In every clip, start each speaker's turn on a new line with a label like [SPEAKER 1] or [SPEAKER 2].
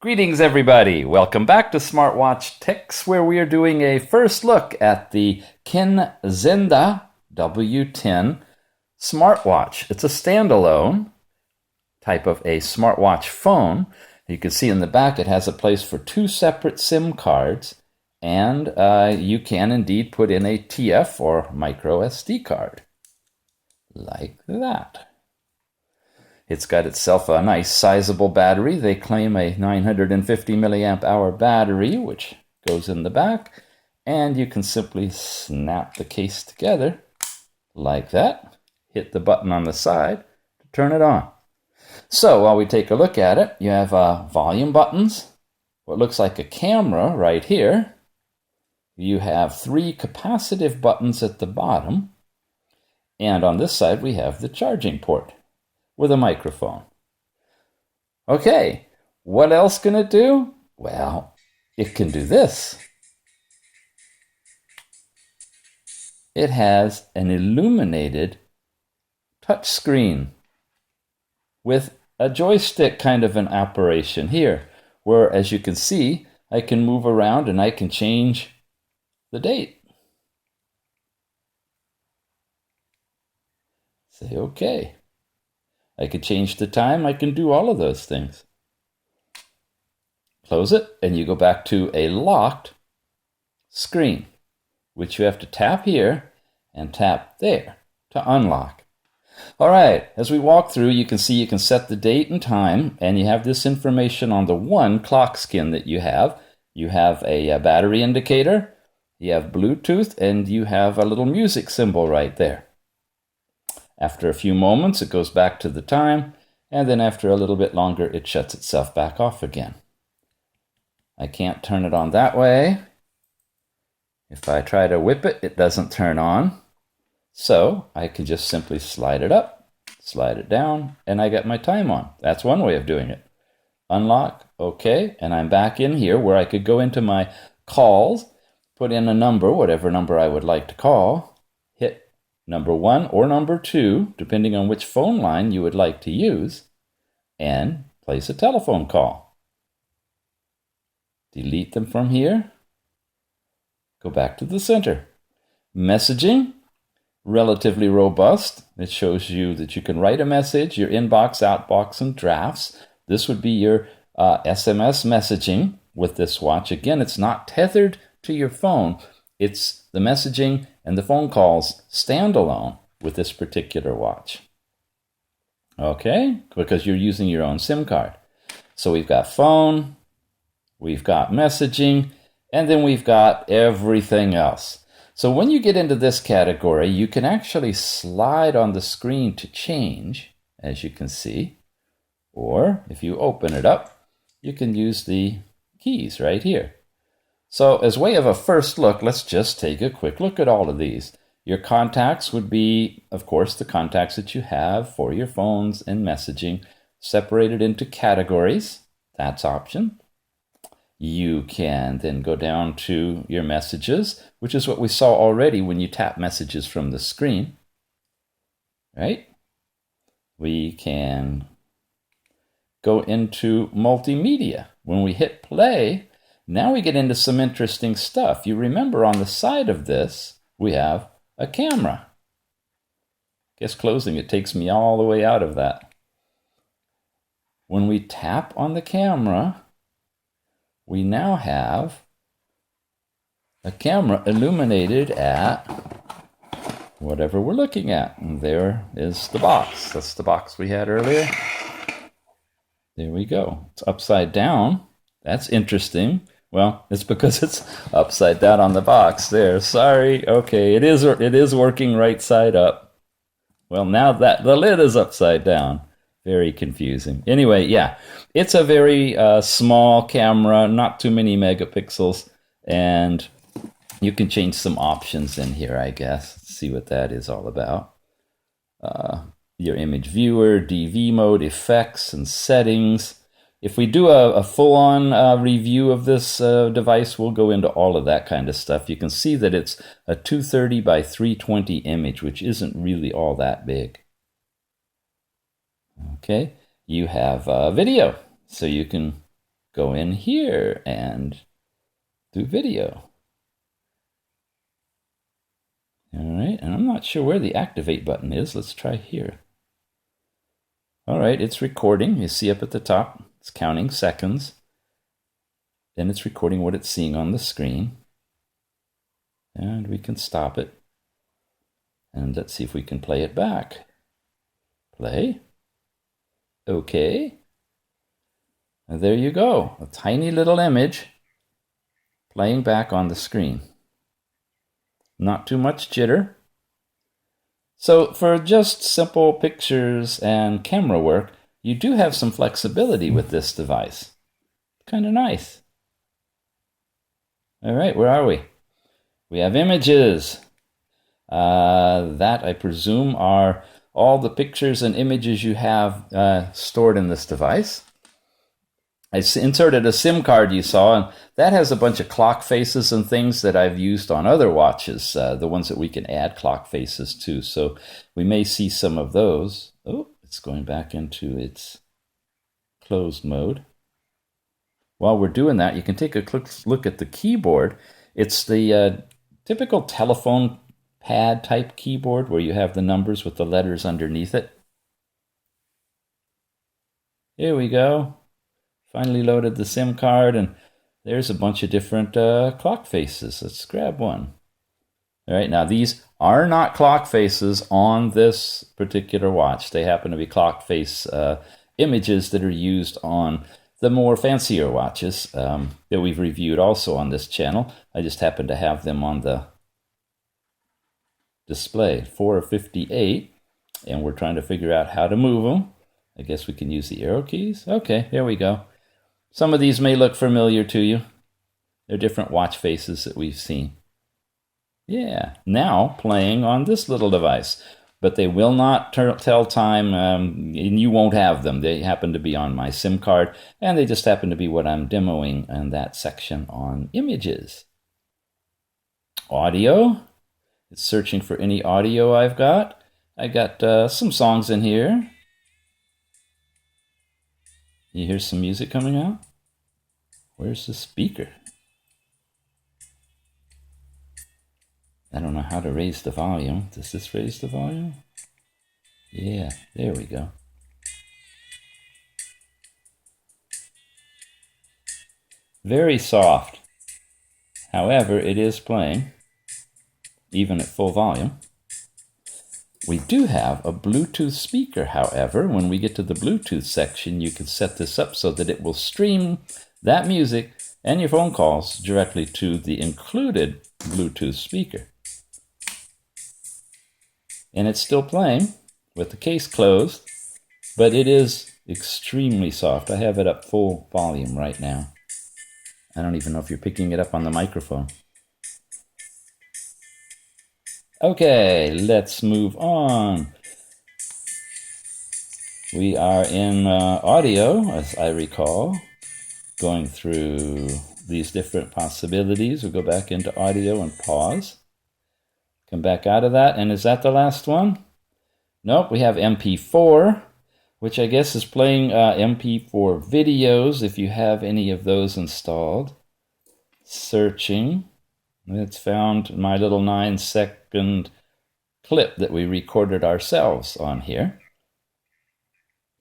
[SPEAKER 1] Greetings, everybody. Welcome back to SmartWatch Tips, where we are doing a first look at the Kenxinda W10 smartwatch. It's a standalone type of a smartwatch phone. You can see in the back it has a place for two separate SIM cards, and you can indeed put in a TF or microSD card, like that. It's got itself a nice sizable battery. They claim a 950 milliamp hour battery, which goes in the back. And you can simply snap the case together like that. Hit the button on the side to turn it on. So while we take a look at it, you have volume buttons, what looks like a camera right here. You have three capacitive buttons at the bottom. And on this side, we have the charging port with a microphone. Okay, what else can it do? Well, it can do this. It has an illuminated touch screen with a joystick kind of an operation here, where, as you can see, I can move around and I can change the date. Say okay. I can change the time. I can do all of those things. Close it, and you go back to a locked screen, which you have to tap here and tap there to unlock. All right, as we walk through, you can see you can set the date and time, and you have this information on the one clock skin that you have. You have a battery indicator, you have Bluetooth, and you have a little music symbol right there. After a few moments, it goes back to the time, and then after a little bit longer, it shuts itself back off again. I can't turn it on that way. If I try to whip it, it doesn't turn on. So I can just simply slide it up, slide it down, and I got my time on. That's one way of doing it. Unlock, okay, and I'm back in here where I could go into my calls, put in a number, whatever number I would like to call, hit number 1 or number 2, depending on which phone line you would like to use, and place a telephone call. Delete them from here. Go back to the center. Messaging, relatively robust. It shows you that you can write a message, your inbox, outbox, and drafts. This would be your SMS messaging with this watch. Again, it's not tethered to your phone. It's the messaging and the phone calls standalone with this particular watch. Okay, because you're using your own SIM card. So we've got phone, we've got messaging, and then we've got everything else. So when you get into this category, you can actually slide on the screen to change, as you can see. Or if you open it up, you can use the keys right here. So as way of a first look, let's just take a quick look at all of these. Your contacts would be, of course, the contacts that you have for your phones and messaging, separated into categories. That's option. You can then go down to your messages, which is what we saw already when you tap messages from the screen. Right? We can go into multimedia. When we hit play, now we get into some interesting stuff. You remember on the side of this, we have a camera. Guess closing it takes me all the way out of that. When we tap on the camera, we now have a camera illuminated at whatever we're looking at. And there is the box. That's the box we had earlier. There we go. It's upside down. That's interesting. Well, it's because it's upside down on the box there. Sorry. Okay, it is working right side up. Well, now that the lid is upside down. Very confusing. Anyway, yeah, it's a very small camera, not too many megapixels, and you can change some options in here, I guess. Let's see what that is all about. Your image viewer, DV mode, effects, and settings. If we do a full-on review of this device, we'll go into all of that kind of stuff. You can see that it's a 230 by 320 image, which isn't really all that big. Okay, you have video, so you can go in here and do video. All right, and I'm not sure where the activate button is. Let's try here. All right, it's recording. You see up at the top, it's counting seconds. Then it's recording what it's seeing on the screen. And we can stop it. And let's see if we can play it back. Play. Okay. And there you go. A tiny little image playing back on the screen. Not too much jitter. So for just simple pictures and camera work, you do have some flexibility with this device. Kind of nice. All right, where are we? We have images. That, I presume, are all the pictures and images you have stored in this device. I inserted a SIM card you saw, and that has a bunch of clock faces and things that I've used on other watches, the ones that we can add clock faces to. So we may see some of those. Oh, it's going back into its closed mode. While we're doing that, you can take a quick look at the keyboard. It's the typical telephone pad type keyboard where you have the numbers with the letters underneath it. Here we go. Finally loaded the SIM card, and there's a bunch of different clock faces. Let's grab one. All right, now these are not clock faces on this particular watch. They happen to be clock face images that are used on the more fancier watches that we've reviewed also on this channel. I just happen to have them on the display. 4 of 58, and we're trying to figure out how to move them. I guess we can use the arrow keys. Okay, there we go. Some of these may look familiar to you. They're different watch faces that we've seen. Yeah, now playing on this little device. But they will not tell time, and you won't have them. They happen to be on my SIM card, and they just happen to be what I'm demoing in that section on images. Audio. It's searching for any audio I've got. I got some songs in here. You hear some music coming out? Where's the speaker? I don't know how to raise the volume. Does this raise the volume? Yeah, there we go. Very soft. However, it is playing, even at full volume. We do have a Bluetooth speaker, however. When we get to the Bluetooth section, you can set this up so that it will stream that music and your phone calls directly to the included Bluetooth speaker. And it's still playing with the case closed, but it is extremely soft. I have it up full volume right now. I don't even know if you're picking it up on the microphone. Okay, let's move on. We are in audio, as I recall, going through these different possibilities. We'll go back into audio and pause. Come back out of that, and is that the last one? Nope, we have MP4, which I guess is playing MP4 videos, if you have any of those installed. Searching. It's found my little 9-second clip that we recorded ourselves on here.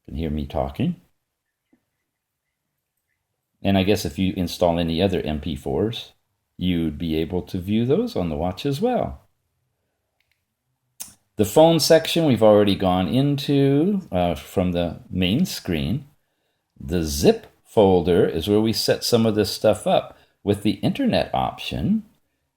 [SPEAKER 1] You can hear me talking. And I guess if you install any other MP4s, you'd be able to view those on the watch as well. The phone section we've already gone into from the main screen. The zip folder is where we set some of this stuff up. With the internet option,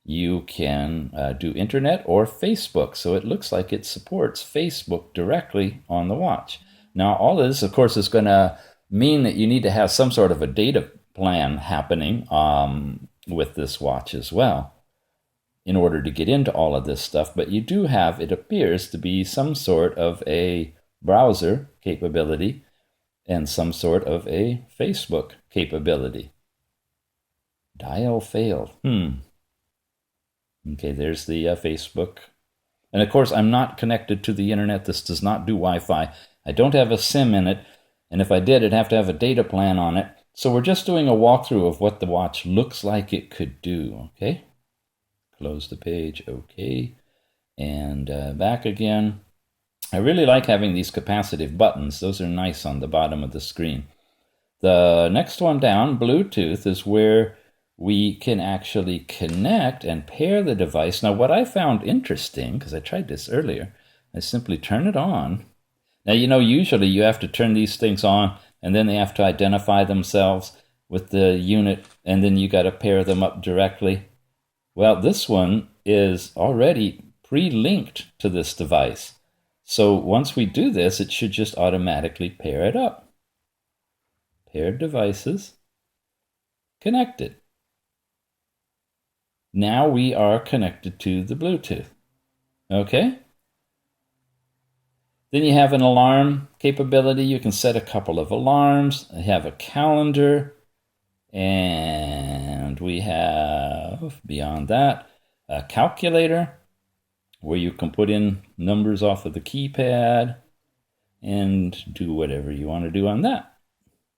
[SPEAKER 1] you can do internet or Facebook. So it looks like it supports Facebook directly on the watch. Now, all of this, of course, is going to mean that you need to have some sort of a data plan happening with this watch as well in order to get into all of this stuff. But you do have, it appears to be some sort of a browser capability and some sort of a Facebook capability. Dial failed. Okay, there's the Facebook. And of course, I'm not connected to the internet. This does not do Wi-Fi. I don't have a SIM in it. And if I did, I'd have to have a data plan on it. So we're just doing a walkthrough of what the watch looks like it could do, okay? Close the page, okay. And back again. I really like having these capacitive buttons. Those are nice on the bottom of the screen. The next one down, Bluetooth, is where we can actually connect and pair the device. Now, what I found interesting, because I tried this earlier, I simply turn it on. Now, usually you have to turn these things on, and then they have to identify themselves with the unit, and then you got to pair them up directly. Well, this one is already pre-linked to this device. So once we do this, it should just automatically pair it up. Paired devices, connected. Now we are connected to the Bluetooth. Okay? Then you have an alarm capability. You can set a couple of alarms. I have a calendar. And we have, beyond that, a calculator where you can put in numbers off of the keypad and do whatever you want to do on that.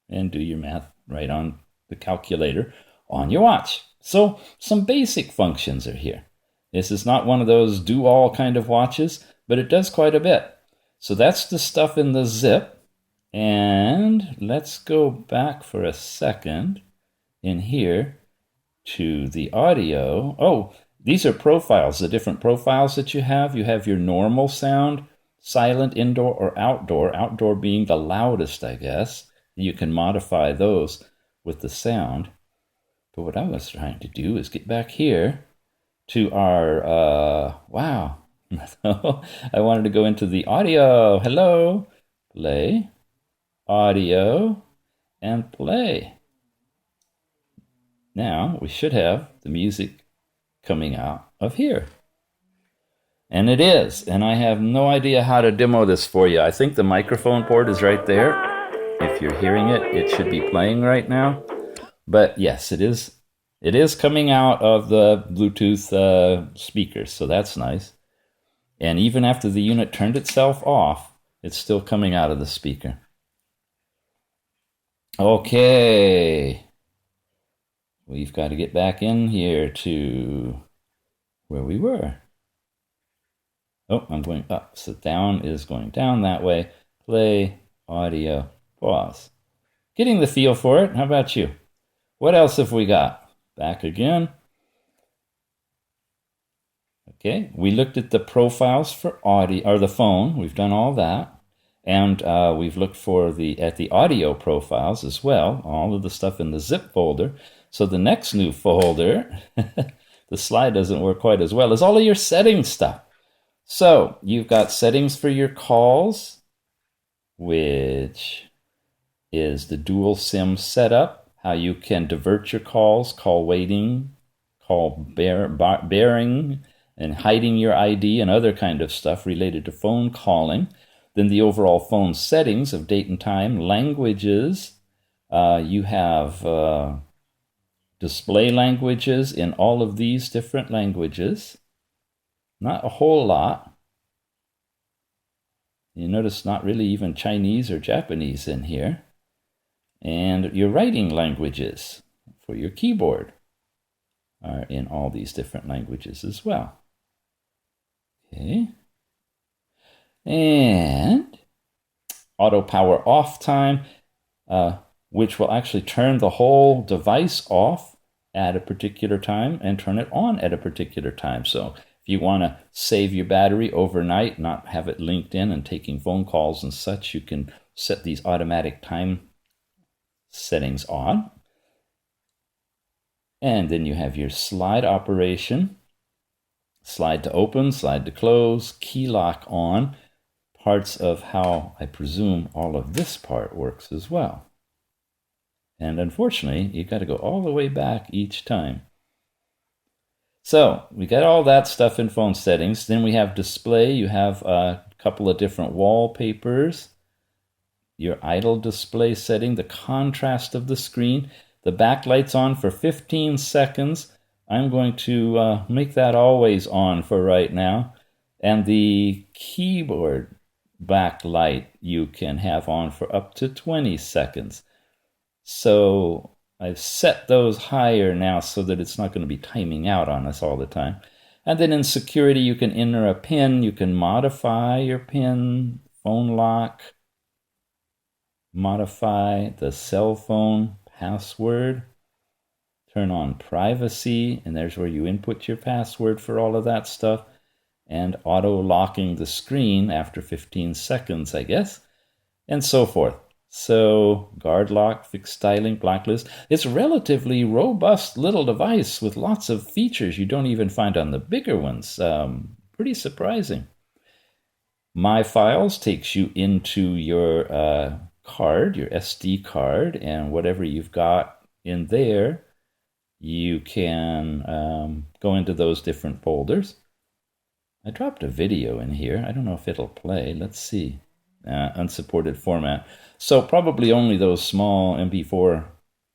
[SPEAKER 1] And do your math right on the calculator on your watch. So some basic functions are here. This is not one of those do-all kind of watches, but it does quite a bit. So that's the stuff in the zip. And let's go back for a second in here to the audio. Oh, these are profiles, the different profiles that you have. You have your normal sound, silent, indoor, or outdoor. Outdoor being the loudest, I guess. You can modify those with the sound. But what I was trying to do is get back here to our, wow. I wanted to go into the audio. Hello. Play. Audio. And play. Now we should have the music coming out of here. And it is. And I have no idea how to demo this for you. I think the microphone port is right there. If you're hearing it, it should be playing right now. But yes, it is. It is coming out of the Bluetooth speakers, so that's nice. And even after the unit turned itself off, it's still coming out of the speaker. Okay. We've got to get back in here to where we were. Oh, I'm going up. So down is going down that way. Play, audio, pause. Getting the feel for it. How about you? What else have we got? Back again. Okay, we looked at the profiles for audio, or the phone. We've done all that. And we've looked for at the audio profiles as well. All of the stuff in the zip folder. So the next new folder, the slide doesn't work quite as well, is all of your settings stuff. So you've got settings for your calls, which is the dual SIM setup, how you can divert your calls, call waiting, call bearing, and hiding your ID and other kind of stuff related to phone calling. Then the overall phone settings of date and time, languages. You have display languages in all of these different languages. Not a whole lot. You notice not really even Chinese or Japanese in here. And your writing languages for your keyboard are in all these different languages as well. Okay. And auto power off time, which will actually turn the whole device off at a particular time and turn it on at a particular time. So if you want to save your battery overnight, not have it linked in and taking phone calls and such, you can set these automatic time settings on. And then you have your slide operation, slide to open, slide to close, key lock on, parts of how I presume all of this part works as well. And unfortunately, you've got to go all the way back each time. So we got all that stuff in phone settings. Then we have display. You have a couple of different wallpapers. Your idle display setting, the contrast of the screen. The backlight's on for 15 seconds. I'm going to make that always on for right now. And the keyboard backlight you can have on for up to 20 seconds. So I've set those higher now so that it's not going to be timing out on us all the time. And then in security, you can enter a PIN. You can modify your PIN, phone lock, modify the cell phone password, turn on privacy, and there's where you input your password for all of that stuff, and auto-locking the screen after 15 seconds, I guess, and so forth. So guard lock, fixed styling, blacklist. It's a relatively robust little device with lots of features you don't even find on the bigger ones. Pretty surprising. My Files takes you into your card, your SD card, and whatever you've got in there, you can go into those different folders. I dropped a video in here. I don't know if it'll play. Let's see. Unsupported format. So probably only those small MP4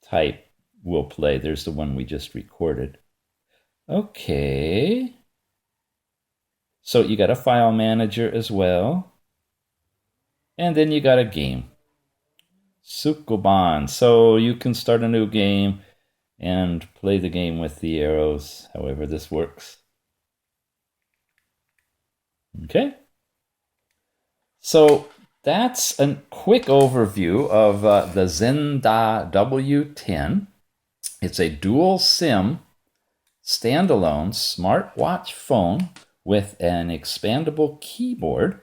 [SPEAKER 1] type will play. There's the one we just recorded. Okay. So you got a file manager as well. And then you got a game. Sukoban. So you can start a new game and play the game with the arrows, however this works. Okay. So that's a quick overview of the Kenxinda W10. It's a dual SIM standalone smartwatch phone with an expandable keyboard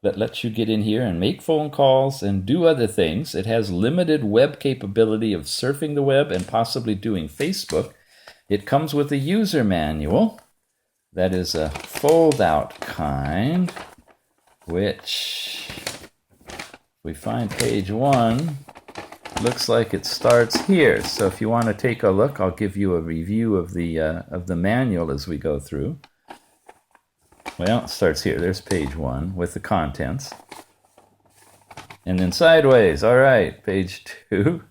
[SPEAKER 1] that lets you get in here and make phone calls and do other things. It has limited web capability of surfing the web and possibly doing Facebook. It comes with a user manual that is a fold-out kind, which, if we find page 1, looks like it starts here. So if you want to take a look, I'll give you a review of the manual as we go through. Well, it starts here. There's page 1 with the contents. And then sideways. All right, page 2.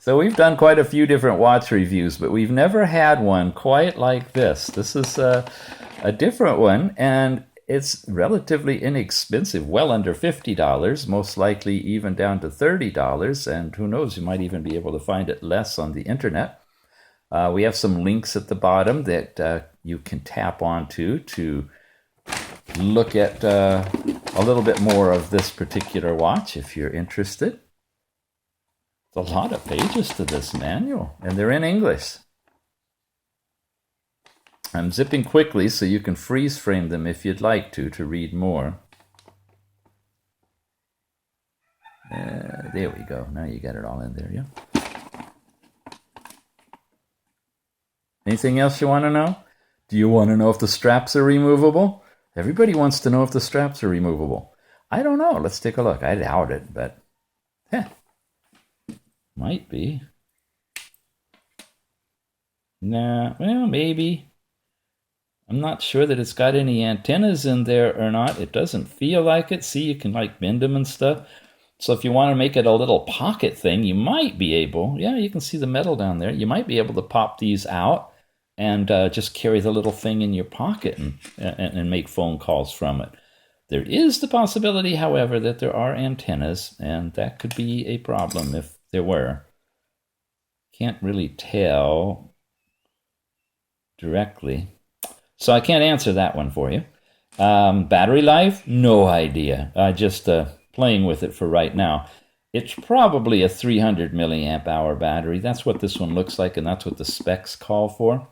[SPEAKER 1] So we've done quite a few different watch reviews, but we've never had one quite like this. This is a different one, and it's relatively inexpensive, well under $50, most likely even down to $30, and who knows, you might even be able to find it less on the internet. We have some links at the bottom that you can tap onto to look at a little bit more of this particular watch if you're interested. It's a lot of pages to this manual, and they're in English. I'm zipping quickly so you can freeze frame them if you'd like to read more. There we go. Now you got it all in there, yeah? Anything else you want to know? Do you want to know if the straps are removable? Everybody wants to know if the straps are removable. I don't know. Let's take a look. I doubt it, but might be. Nah, well, maybe. I'm not sure that it's got any antennas in there or not. It doesn't feel like it. See, you can like bend them and stuff. So if you want to make it a little pocket thing, you might be able, yeah, you can see the metal down there. You might be able to pop these out and just carry the little thing in your pocket and make phone calls from it. There is the possibility, however, that there are antennas, and that could be a problem if there were. Can't really tell directly. So I can't answer that one for you. Battery life? No idea. Just playing with it for right now. It's probably a 300 milliamp hour battery. That's what this one looks like, and that's what the specs call for.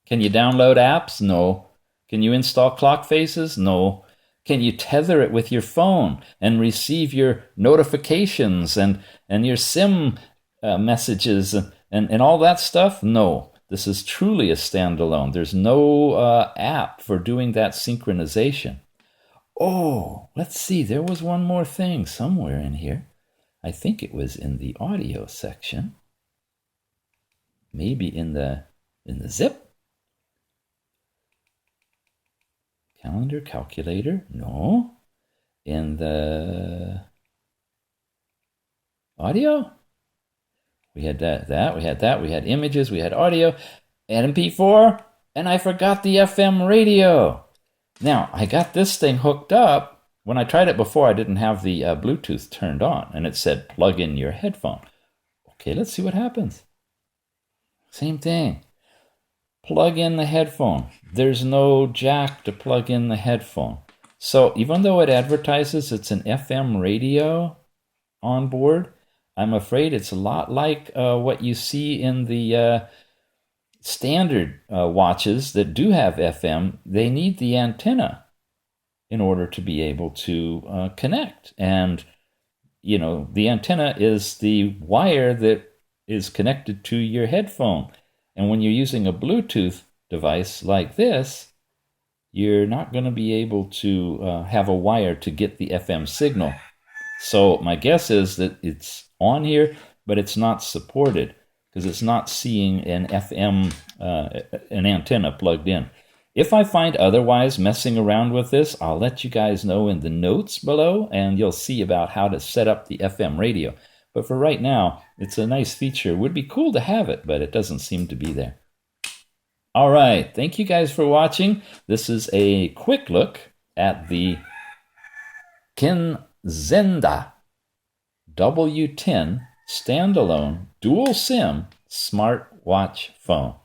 [SPEAKER 1] Can you download apps? No. Can you install clock faces? No. Can you tether it with your phone and receive your notifications and your SIM messages and all that stuff? No. This is truly a standalone. There's no app for doing that synchronization. Oh, let's see. There was one more thing somewhere in here. I think it was in the audio section. Maybe in the zip. Calendar, calculator, no. In the audio, we had we had images, we had audio, and MP4, and I forgot the FM radio. Now, I got this thing hooked up, When I tried it before, I didn't have the Bluetooth turned on, and it said plug in your headphone. Okay, let's see what happens. Same thing. Plug in the headphone. There's no jack to plug in the headphone. So even though it advertises it's an FM radio on board, I'm afraid it's a lot like what you see in the standard watches that do have FM. They need the antenna in order to be able to connect. And, you know, the antenna is the wire that is connected to your headphone. And when you're using a Bluetooth device like this, you're not going to be able to have a wire to get the FM signal. So my guess is that it's on here, but it's not supported because it's not seeing an FM, an antenna plugged in. If I find otherwise messing around with this, I'll let you guys know in the notes below, and you'll see about how to set up the FM radio. But for right now, it's a nice feature. Would be cool to have it, but it doesn't seem to be there. All right, thank you guys for watching. This is a quick look at the Kenxinda W10 standalone dual SIM smartwatch phone.